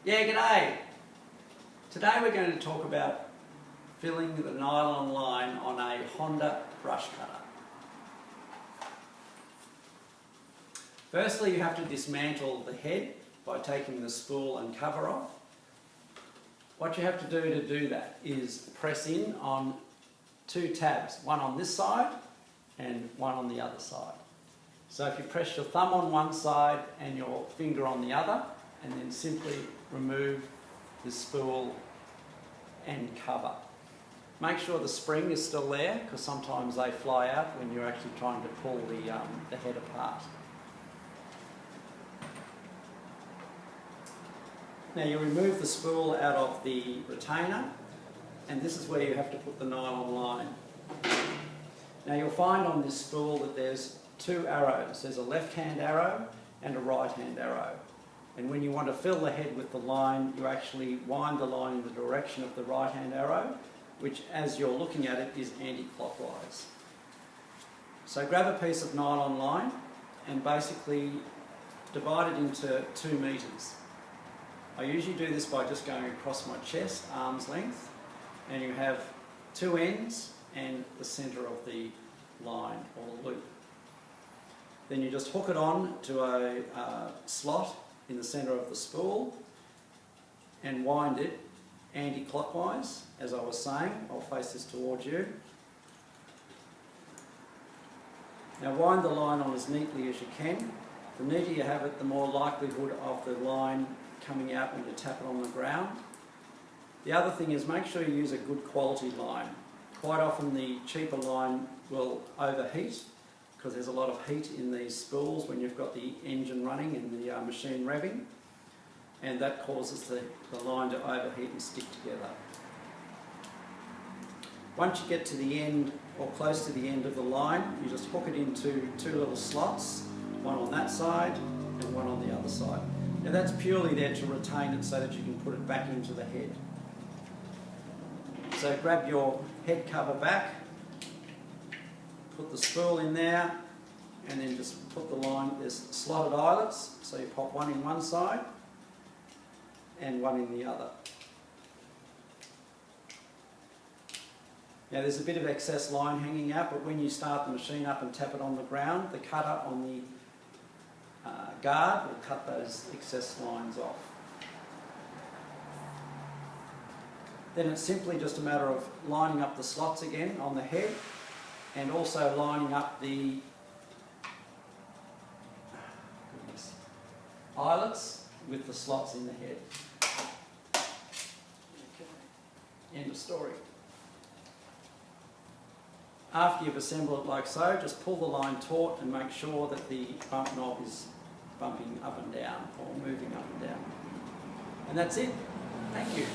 Yeah, g'day. Today we're going to talk about filling the nylon line on a Honda brush cutter. Firstly, you have to dismantle the head by taking the spool and cover off. What you have to do that is press in on two tabs, one on this side and one on the other side. So if you press your thumb on one side and your finger on the other, and then simply remove the spool and cover. Make sure the spring is still there, because sometimes they fly out when you're actually trying to pull the head apart. Now you remove the spool out of the retainer, and this is where you have to put the nylon line. Now you'll find on this spool that there's two arrows. There's a left-hand arrow and a right-hand arrow. And when you want to fill the head with the line, you actually wind the line in the direction of the right-hand arrow, which as you're looking at it is anti-clockwise. So grab a piece of nylon line and basically divide it into 2 metres. I usually do this by just going across my chest, arm's length, and you have 2 ends and the centre of the line or loop. Then you just hook it on to a slot in the centre of the spool and wind it anti-clockwise, as I was saying. I'll face this towards you. Now wind the line on as neatly as you can. The neater you have it, the more likelihood of the line coming out when you tap it on the ground. The other thing is, make sure you use a good quality line. Quite often the cheaper line will overheat, because there's a lot of heat in these spools when you've got the engine running and the machine revving, and that causes the line to overheat and stick together. Once you get to the end or close to the end of the line, you just hook it into 2 little slots, one on that side and one on the other side. Now that's purely there to retain it so that you can put it back into the head. So grab your head cover back, put the spool in there, and then just put the line. There's slotted eyelets, so you pop one in one side and one in the other. Now there's a bit of excess line hanging out, but when you start the machine up and tap it on the ground, the cutter on the guard will cut those excess lines off. Then it's simply just a matter of lining up the slots again on the head, and also lining up the eyelets with the slots in the head. Okay. End of story. After you've assembled it like so, just pull the line taut and make sure that the bump knob is bumping up and down, or moving up and down. And that's it. Thank you.